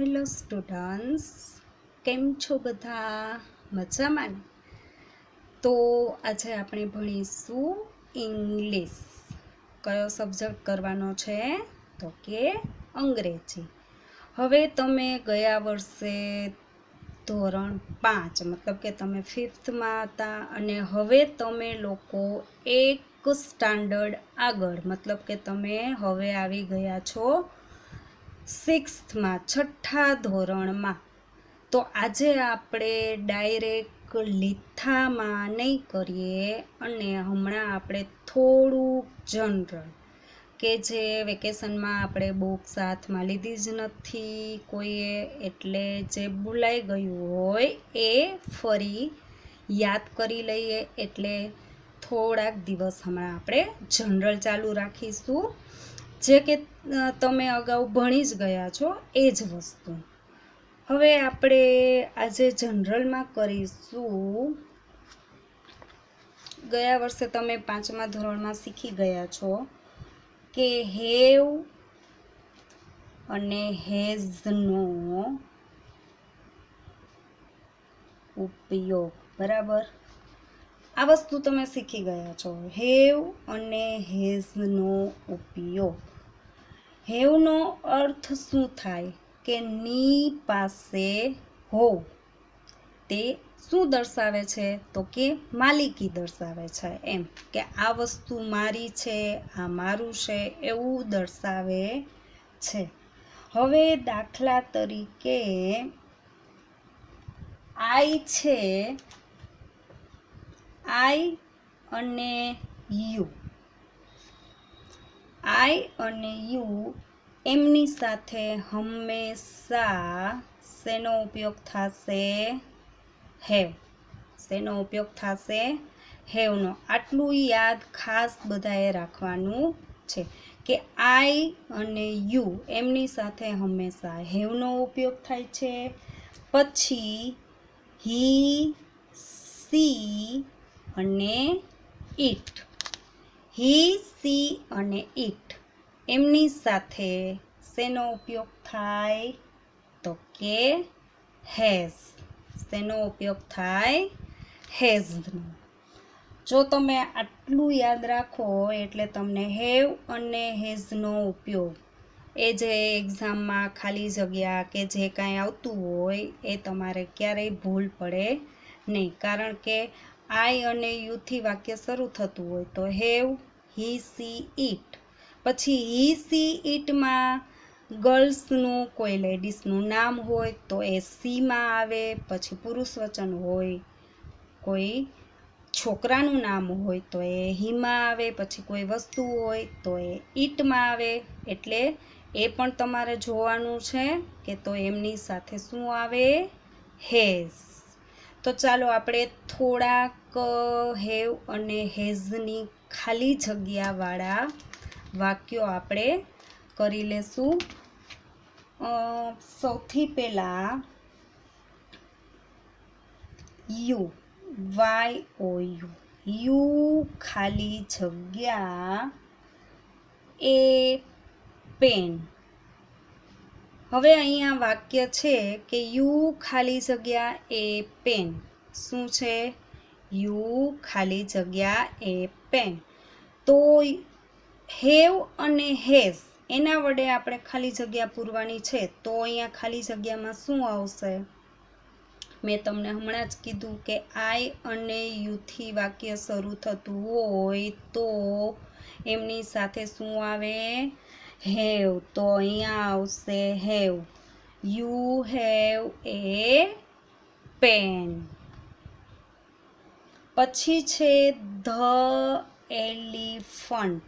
Hello students, કેમ છો બધા? મજામાં ને? તો આજે આપણે ભણીશું ઇંગ્લિશ. કયો સબ્જેક્ટ કરવાનો છે? તો કે અંગ્રેજી. હવે તમે ગયા વર્ષે ધોરણ 5 મતલબ કે તમે 5થમાં હતા અને હવે તમે લોકો એક સ્ટાન્ડર્ડ આગળ મતલબ કે તમે હવે આવી ગયા છો 6થમાં, છઠ્ઠા ધોરણમાં. તો આજે આપણે ડાયરેક્ટ લીથામાં નહીં કરીએ અને હમણાં આપણે થોડુંક જનરલ કે જે વેકેશનમાં આપણે બુક્સ હાથમાં લીધી જ નથી કોઈએ, એટલે જે ભૂલાઈ ગયું હોય એ ફરી યાદ કરી લઈએ. એટલે થોડાક દિવસ હમણાં આપણે જનરલ ચાલુ રાખીશું, જે કે તમે અગાઉ ભણી જ ગયા છો એ જ વસ્તુ. હવે આપણે આજે જનરલમાં કરીશું. ગયા વર્ષે તમે 5મા ધોરણમાં શીખી ગયા છો કે હેવ અને હેઝનો ઉપયોગ. બરાબર, આ વસ્તુ તમે શીખી ગયા છો, હેવ અને હેઝનો ઉપયોગ. હેવનો અર્થ શું થાય કે ની પાસે હોવ. તે શું દર્શાવે છે? તો કે માલિકી દર્શાવે છે, એમ કે આ વસ્તુ મારી છે, આ મારું છે, એવું દર્શાવે છે. હવે દાખલા તરીકે આઈ છે, આઈ અને યુ. આઈ અને યુ એમની સાથે હંમેશા શેનો ઉપયોગ થશે? હેવ. શેનો ઉપયોગ થશે? હેવનો. આટલું યાદ ખાસ બધાએ રાખવાનું છે કે આઈ અને યુ એમની સાથે હંમેશા હેવનો ઉપયોગ થાય છે. પછી હી, સી અને ઇટ. હી, સી અને ઇટ એમની સાથે શેનો ઉપયોગ થાય? તો કે હેઝ. શેનો ઉપયોગ થાય? હેઝનો. જો તમે આટલું યાદ રાખો એટલે તમને હેવ અને હેઝનો ઉપયોગ એ જે એક્ઝામમાં ખાલી જગ્યા કે જે કાંઈ આવતું હોય એ તમારે ક્યારેય ભૂલ પડે નહીં. કારણ કે આઈ અને યુથી વાક્ય શરૂ થતું હોય તો હેવ, હી, સી, ઇટ. પછી હી, સી, ઇટમાં ગર્લ્સનું કોઈ લેડીઝનું નામ હોય તો એ સીમાં આવે. પછી પુરુષ વચન હોય, કોઈ છોકરાનું નામ હોય તો એ હીમાં આવે. પછી કોઈ વસ્તુ હોય તો એ ઇટમાં આવે. એટલે એ પણ તમારે જોવાનું છે કે તો એમની સાથે શું આવે? હેઝ. તો ચાલો આપણે થોડાક હેવ અને હેઝની ખાલી જગ્યાવાળા વાક્યો આપણે કરી લેશું. સૌથી પહેલાં you, Y O U. You ખાલી જગ્યા એ પેન. હવે અહીંયા વાક્ય છે કે યુ ખાલી જગ્યા એ પેન. શું છે? યુ ખાલી જગ્યા એ પેન. તો હેવ અને હેઝ એના વડે આપણે ખાલી જગ્યા પૂરવાની છે. તો અહીંયા ખાલી જગ્યામાં શું આવશે? મેં તમને હમણાં જ કીધું કે આઈ અને યુથી વાક્ય શરૂ થતું હોય તો એમની સાથે શું આવે? હેવ. તો અહીંયા આવશે have. You have a pen. પછી છે ધ એલિફન્ટ.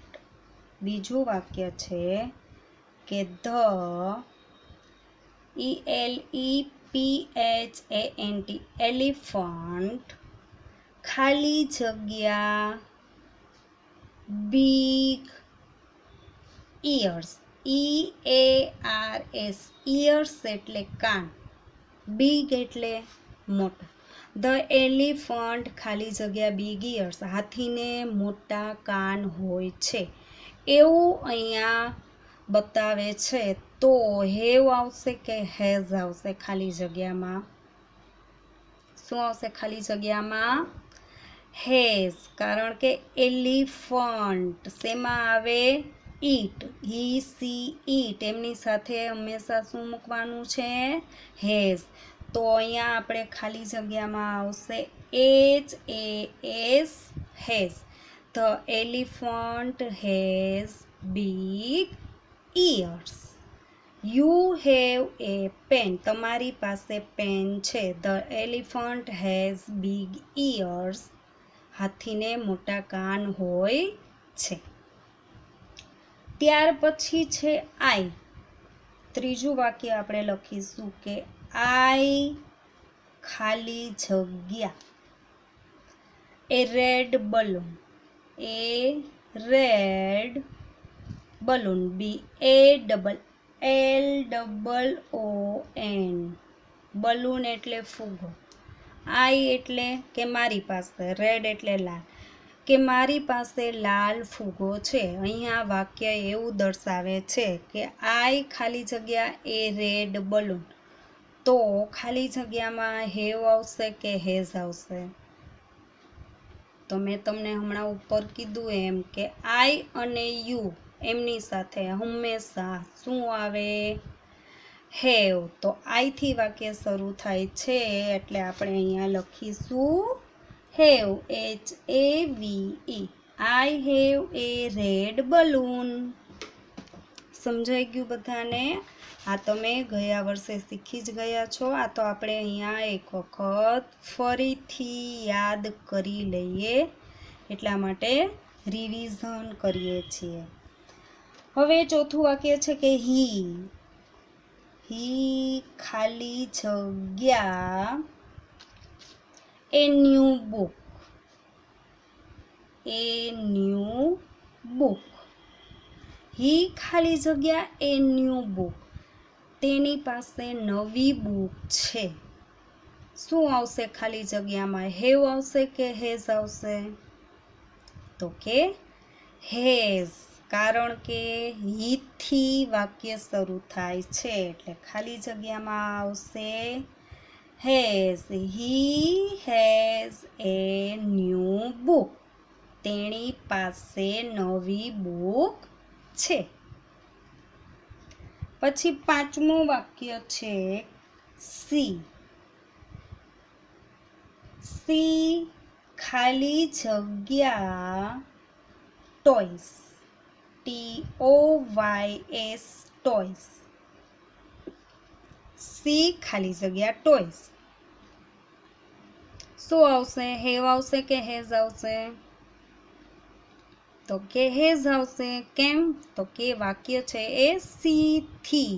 બીજું વાક્ય છે કે ધ ELEPHANT એલિફન્ટ ખાલી જગ્યા બિગ ઇયર્સ. EARS. ઇયર્સ એટલે કાન, બિગ એટલે મોટો. ધ એલિફન્ટ ખાલી જગ્યા બિગ ઇયર્સ. હાથીને મોટા કાન હોય છે એવું અહીંયા બતાવે છે. તો હેવ આવશે કે હેઝ આવશે ખાલી જગ્યામાં? શું આવશે ખાલી જગ્યામાં? હેઝ, કારણ કે એલિફન્ટ શેમાં આવે? ઈટ, હી સી ઈટ, એમની સાથે હંમેશા શું મૂકવાનું છે? હેઝ. તો અહીંયા આપણે ખાલી જગ્યામાં આવશે HAS, has. The elephant has big ears. You have a pen. તમારી પાસે પેન છે. The elephant has big ears. હાથીને મોટા કાન હોય છે. ત્યાર પછી છે આઈ. ત્રીજું વાક્ય આપણે લખીશું કે આઈ ખાલી જગ્યા એ રેડ બલૂન, એ રેડ બલૂન, BALLOON, બલૂન એટલે ફુગ્ગો. આઈ એટલે કે મારી પાસે, રેડ એટલે લાલ, કે મારી પાસે લાલ ફુગ્ગો છે. અહીંયા વાક્ય એવું દર્શાવે છે કે આઈ ખાલી જગ્યા એ રેડ બલૂન. તો ખાલી જગ્યામાં હેવ આવશે કે હેઝ આવશે? તો મેં તમને હમણાં ઉપર કીધું એમ કે આઈ અને યુ એમની સાથે હંમેશા શું આવે? હેવ. તો આઈથી વાક્ય શરૂ થાય છે એટલે આપણે અહીંયા લખીશું have, HAVE. I have a red balloon. સમજાઈ ગયું બધાને? આ તમે ગયા વર્ષે શીખી જ ગયા છો. આ તો આપણે અહીંયા એક વખત ફરીથી યાદ કરી લઈએ એટલા માટે રિવિઝન કરીએ છીએ. હવે ચોથું વાક્ય છે કે હી ખાલી જગ્યા એ ન્યૂ બુક, હી ખાલી જગ્યા એ ન્યૂ બુક, તેની પાસે નવી બુક છે. શું આવશે ખાલી જગ્યામાં? હેવ આવશે કે હેઝ આવશે? તો કે હેઝ, કારણ કે હીથી વાક્ય શરૂ થાય છે એટલે ખાલી જગ્યામાં આવશે has. He has a new book, તેણી પાસે નવી બુક છે. પછી પાંચમું વાક્ય છે સી ખાલી જગ્યા ટોયસ, TOYS, ટોયસ. સી ખાલી જગ્યા ટોયસ. શું આવશે? હેવ આવશે કે હેઝ આવશે? તો કે હેઝ આવશે. કેમ? તો કે વાક્ય છે એ સી થી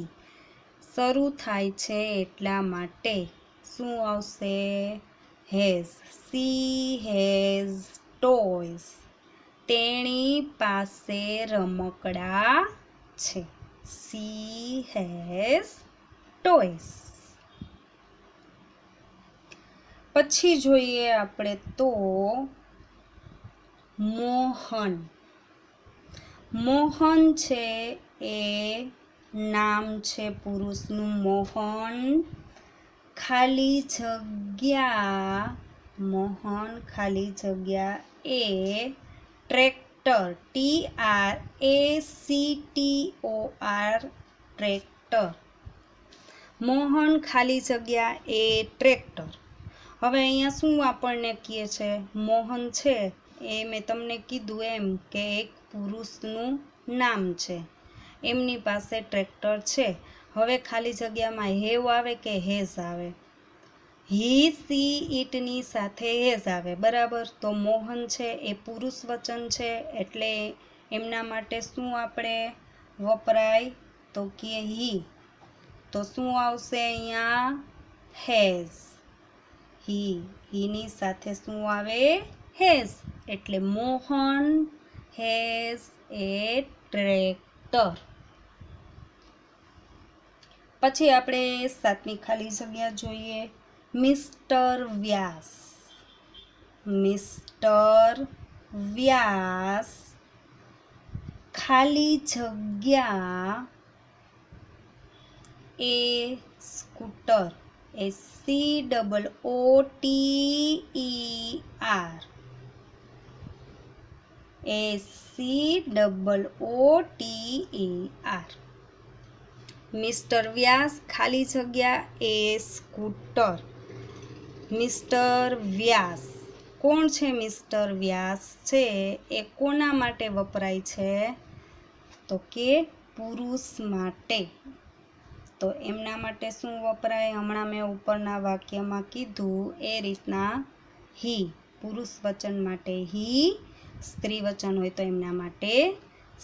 શરૂ થાય છે એટલા માટે શું આવશે? હેઝ. સી હેઝ ટોયસ, તેણી પાસે રમકડા છે. She has toys. પછી જોઈએ આપણે તો મોહન છે એ નામ છે પુરુષનું, મોહન ખાલી જગ્યા એ ટ્રેક્ટર, TRACTOR, ટ્રેક્ટર. મોહન ખાલી જગ્યા એ ટ્રેક્ટર. હવે અહીંયા શું આપણને કહે છે? મોહન છે એ મેં તમને કીધું એમ કે એક પુરુષનું નામ છે, એમની પાસે ટ્રેક્ટર છે. હવે ખાલી જગ્યામાં હેવ આવે કે હેઝ આવે? હી સી ઈટની સાથે હેઝ આવે, બરાબર. તો મોહન છે એ પુરુષ વચન છે એટલે એમના માટે શું આપણે વપરાય? તો કે હી. તો શું આવશે અહીંયા? હેઝ. હીની સાથે શું આવે? હેઝ. એટલે મોહન હેઝ એ ટ્રેક્ટર. પછી આપણે સાતમી ખાલી જગ્યા જોઈએ. મિસ્ટર વ્યાસ ખાલી જગ્યા ए स्कूटर, SCOOTER, SCOOTER। મિસ્ટર વ્યાસ ખાલી જગ્યા એ સ્કૂટર। મિસ્ટર વ્યાસ કોણ છે? મિસ્ટર વ્યાસ છે એ કોના માટે વપરાય છે? તો કે પુરુષ માટે। તો એમના માટે શું વપરાય? હમણાં મેં ઉપરના વાક્યમાં કીધું એ રીતના હી, પુરુષ વચન માટે હી, સ્ત્રી વચન હોય તો એમના માટે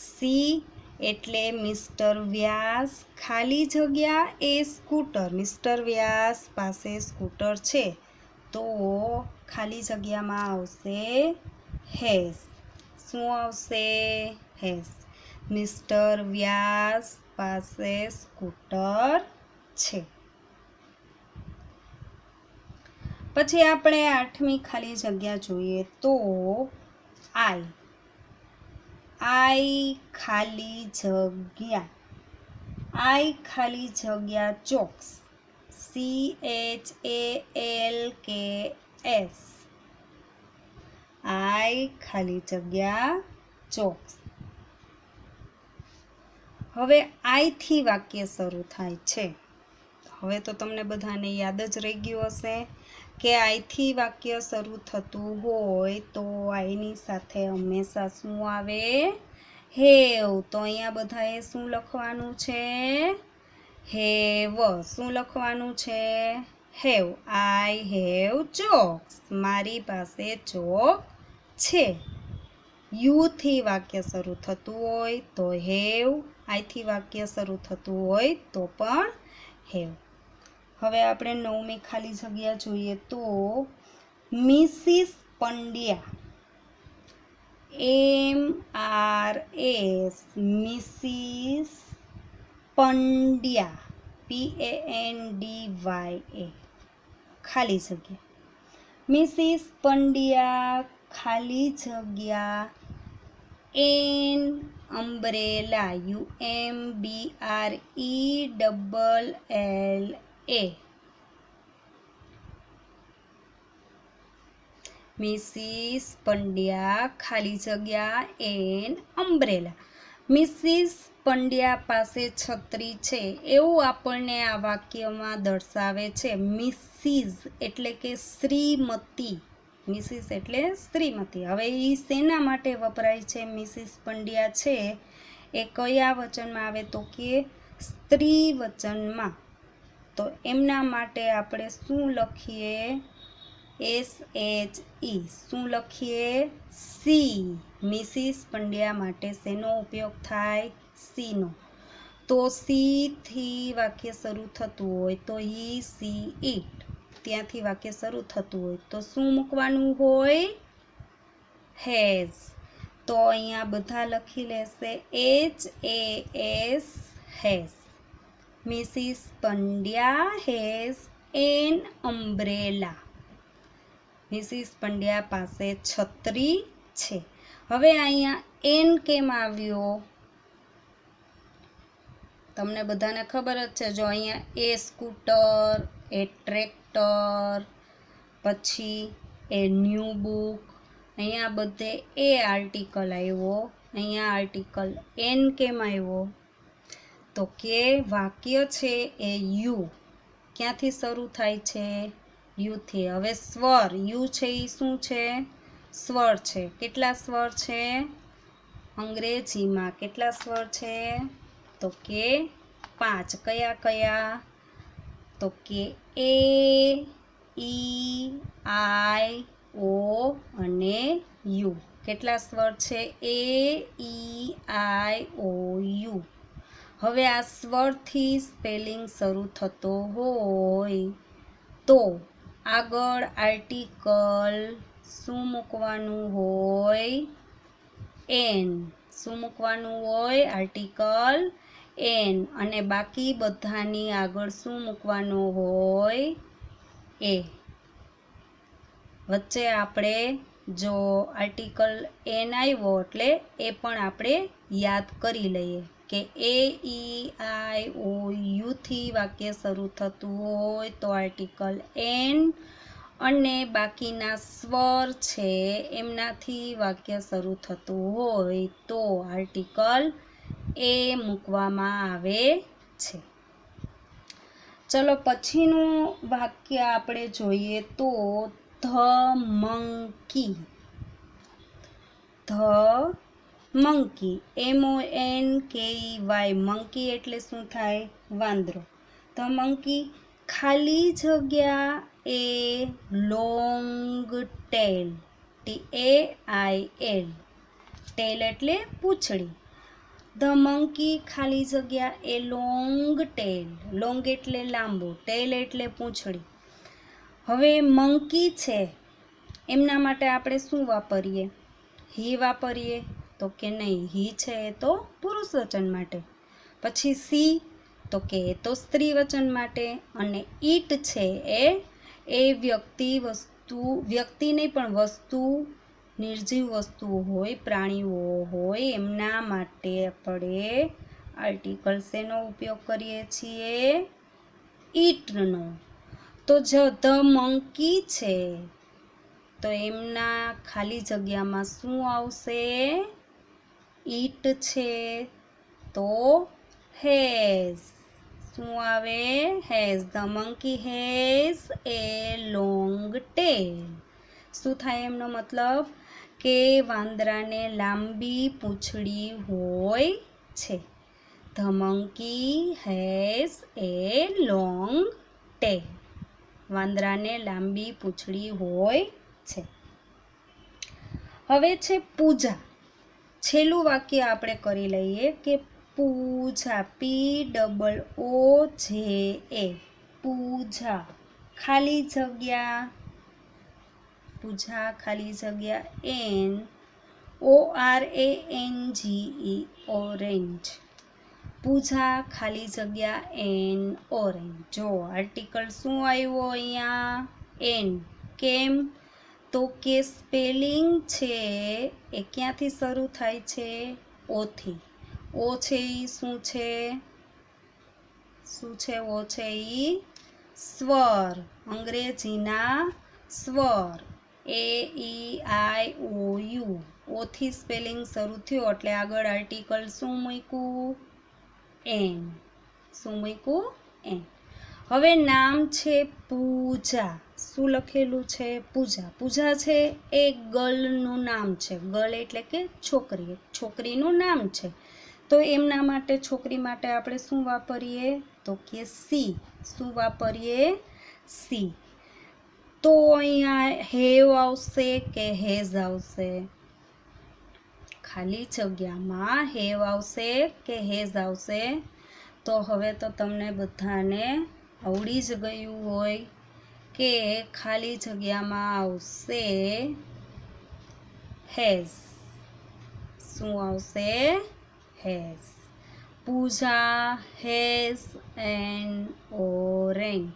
સી। એટલે મિસ્ટર વ્યાસ ખાલી જગ્યા એ સ્કૂટર, મિસ્ટર વ્યાસ પાસે સ્કૂટર છે તો ખાલી જગ્યામાં આવશે હેઝ। શું આવશે? હેઝ। મિસ્ટર વ્યાસ પાસે સ્કૂટર છે। પછી આપણે 8મી ખાલી જગ્યા જોઈએ તો આઈ ખાલી જગ્યા, આઈ ખાલી જગ્યા ચોક્સ, CHALKS, આઈ ખાલી જગ્યા ચોક્સ। હવે આઈથી વાક્ય શરૂ થાય છે। હવે તો તમને બધાને યાદ જ રહી ગયું હશે કે આઈથી વાક્ય શરૂ થતું હોય તો આઈની સાથે હંમેશા શું આવે? હેવ। તો અહીંયા બધાએ શું લખવાનું છે? હેવ। શું લખવાનું છે? હેવ। આઈ હેવ ચોક્સ, મારી પાસે ચોક છે। યુથી વાક્ય શરૂ થતું હોય તો હેવ, આઈથી વાક્ય શરૂ થતું હોય તો પણ હેવ। હવે આપણે 9મી ખાલી જગ્યા જોઈએ તો Mrs Pandya, MRS, Mrs Pandya, PANDYA, ખાલી જગ્યા, મિસિસ પંડ્યા ખાલી જગ્યા an umbrella, UMBRELLA, Mrs Pandya ખાલી જગ્યા એન અમ્બ્રેલા। મિસિસ પંડ્યા પાસે છત્રી છે એવું આપણને આ વાક્યમાં દર્શાવે છે। મિસિસ એટલે કે શ્રીમતી, મિસિસ એટલે શ્રીમતી। હવે એ શેના માટે વપરાય છે? મિસિસ પંડ્યા છે એ કયા વચનમાં આવે? તો કે સ્ત્રી વચનમાં। તો એમના માટે આપણે શું લખીએ? SHE। શું લખીએ? સી। મિસિસ પંડ્યા માટે શેનો ઉપયોગ થાય? સીનો। તો સીથી વાક્ય શરૂ થતું હોય તો હી, સી, ઇટ, ત્યાંથી વાક્ય શરૂ થતું હોય તો શું મૂકવાનું હોય? હેઝ। તો અહીંયા બધા લખી લેશે HAS, has. Mrs Pandya has an umbrella, Mrs Pandya પાસે છત્રી છે। હવે અહીંયા એન કેમ આવ્યો? તમને બધાને ખબર જ છે। જો અહીંયા એ સ્કૂટર, એ ટ્રેક્ટર, પછી એ ન્યૂ બુક, અહીંયા બધે એ આર્ટિકલ આવ્યો, અહીંયા આર્ટિકલ એન કેમ આવ્યો? તો કે વાક્ય છે એ યુ ક્યાંથી શરૂ થાય છે? યુથી। હવે સ્વર યુ છે એ શું છે? સ્વર છે। કેટલા સ્વર છે? અંગ્રેજીમાં કેટલા સ્વર છે? તો કે 5। કયા કયા? તો કે એ, ઈ, આઈ, ઓ અને યુ। કેટલા સ્વર છે? એ, ઈ, આઈ, ઓ, યુ। હવે આ સ્વરથી સ્પેલિંગ શરૂ થતો હોય તો આગળ આર્ટિકલ શું મૂકવાનું હોય? એન। શું મૂકવાનું હોય? Article an. અને બાકી બધાની આગળ શું મૂકવાનું હોય? એ। વચ્ચે આપણે જો આર્ટિકલ એન આવ્યો એટલે એ પણ આપણે યાદ કરી લઈએ કે એ ઈ આઈ ઓ યુથી વાક્ય શરૂ થતું હોય તો આર્ટિકલ એન, અને બાકીના સ્વર છે એમનાથી વાક્ય શરૂ થતું હોય તો આર્ટિકલ એ મૂકવામાં આવે છે. ચલો પછીનું વાક્ય આપણે જોઈએ તો the monkey. The monkey, MONKEY, monkey એટલે શું થાય? વાંદરો. ધ મંકી ખાલી જગ્યા એ લોંગ ટેલ, TAIL, ટેલ એટલે પૂંછડી. ધ મંકી ખાલી જગ્યા એ લોંગ ટેલ, લોંગ એટલે લાંબુ, ટેલ એટલે પૂંછડી. હવે મંકી છે એમના માટે આપણે શું વાપરીએ? હી વાપરીએ તો કે નહીં, હી છે એ તો પુરુષ વચન માટે. પછી સી તો કે એ તો સ્ત્રી વચન માટે. અને ઈટ છે એ વ્યક્તિ નહીં પણ વસ્તુ, નિર્જીવ વસ્તુ હોય, પ્રાણીઓ હોય એમના માટે આપણે આર્ટિકલ શેનો ઉપયોગ કરીએ છીએ? ઈટનો. તો જો ધ મંકી છે તો એમના ખાલી જગ્યામાં શું આવશે? ઈટ છે તો હેઝ. શું આવે? Has. The monkey has a long tail. શું થાય એમનો મતલબ? કે વાંદરાને લાંબી પૂંછડી હોય છે. The monkey has a long tail. વાંદરાને લાંબી પૂંછડી હોય છે. હવે છે પૂજા. છેલ્લું વાક્ય આપણે કરી લઈએ કે પૂજા, POOJA, પૂજા ખાલી જગ્યા, પૂજા ખાલી જગ્યા ORANGE, ઓરેન્જ. પૂજા ખાલી જગ્યા એન, ઓરેન્જ. જો આર્ટિકલ શું આવ્યો અહીંયા? એન. કેમ? તો કે સ્પેલિંગ છે એ ક્યાંથી શરૂ થાય છે? ઓથી. ઓ છે એ શું છે? શું છે ઓ છે એ? સ્વર, અંગ્રેજીના સ્વર. AEIOU, ઓથી સ્પેલિંગ શરૂ થયો એટલે આગળ આર્ટિકલ શું મૂક્યું? એન. શું મૂક્યું? એન. હવે નામ છે પૂજા. શું લખેલું છે? પૂજા. પૂજા છે એ ગર્લનું નામ છે. ગર્લ એટલે કે છોકરી, છોકરીનું નામ છે. તો એમના માટે, છોકરી માટે આપણે શું વાપરીએ? તો કે સી. શું વાપરીએ? સી. તો અહીંયા હેવ આવશે કે હેઝ આવશે? ખાલી જગ્યામાં હેવ આવશે કે હેઝ આવશે? તો હવે તો તમને બધાને આવડી જ ગયું હોય કે ખાલી જગ્યામાં આવશે હેઝ. શું આવશે? Has. Pooja has an orange.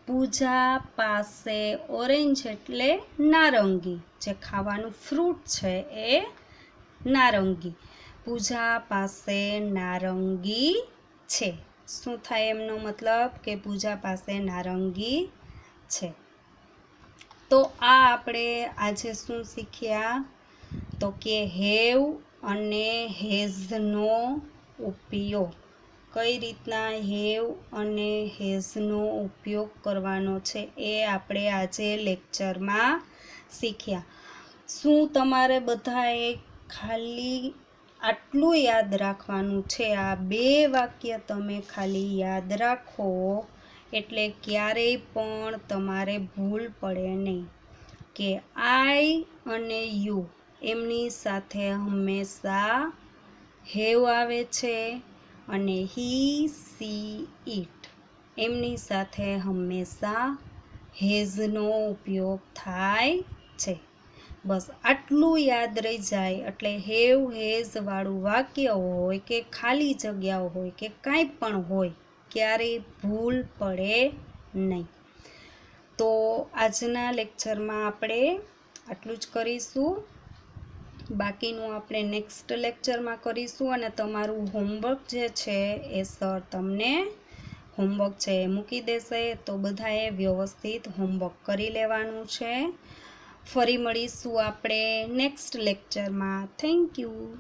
Pooja પાસે ઓરેન્જ એટલે નારંગી, જે ખાવાનું ફ્રૂટ છે એ નારંગી. પૂજા પાસે નારંગી છે. શું થાય એમનો મતલબ? કે પૂજા પાસે નારંગી છે. તો આ આપણે આજે શું શીખ્યા? તો કે હેવ અને હેઝનો ઉપયોગ, કઈ રીતના હેવ અને હેઝનો ઉપયોગ કરવાનો છે એ આપણે આજે લેક્ચરમાં શીખ્યા. શું તમારે બધાએ ખાલી આટલું યાદ રાખવાનું છે? આ 2 વાક્ય તમે ખાલી યાદ રાખો એટલે ક્યારેય પણ તમારે ભૂલ પડે નહીં. કે આઈ અને યુ એમની સાથે હંમેશા હેવ આવે છે, અને હી, સી, ઇટ એમની સાથે હંમેશા હેઝનો ઉપયોગ થાય છે. બસ આટલું યાદ રહી જાય એટલે હેવ હેઝ વાળું વાક્ય હોય કે ખાલી જગ્યાઓ હોય કે કાંઈ પણ હોય, ક્યારેય ભૂલ પડે નહીં. તો આજના લેક્ચરમાં આપણે આટલું જ કરીશું. બાકીનું આપણે નેક્સ્ટ લેક્ચરમાં કરીશું અને તમારું હોમવર્ક જે છે એ સર તમને હોમવર્ક છે એ મૂકી દેશે, તો બધાએ વ્યવસ્થિત હોમવર્ક કરી લેવાનું છે. ફરી મળીશું આપણે નેક્સ્ટ લેક્ચરમાં. Thank you.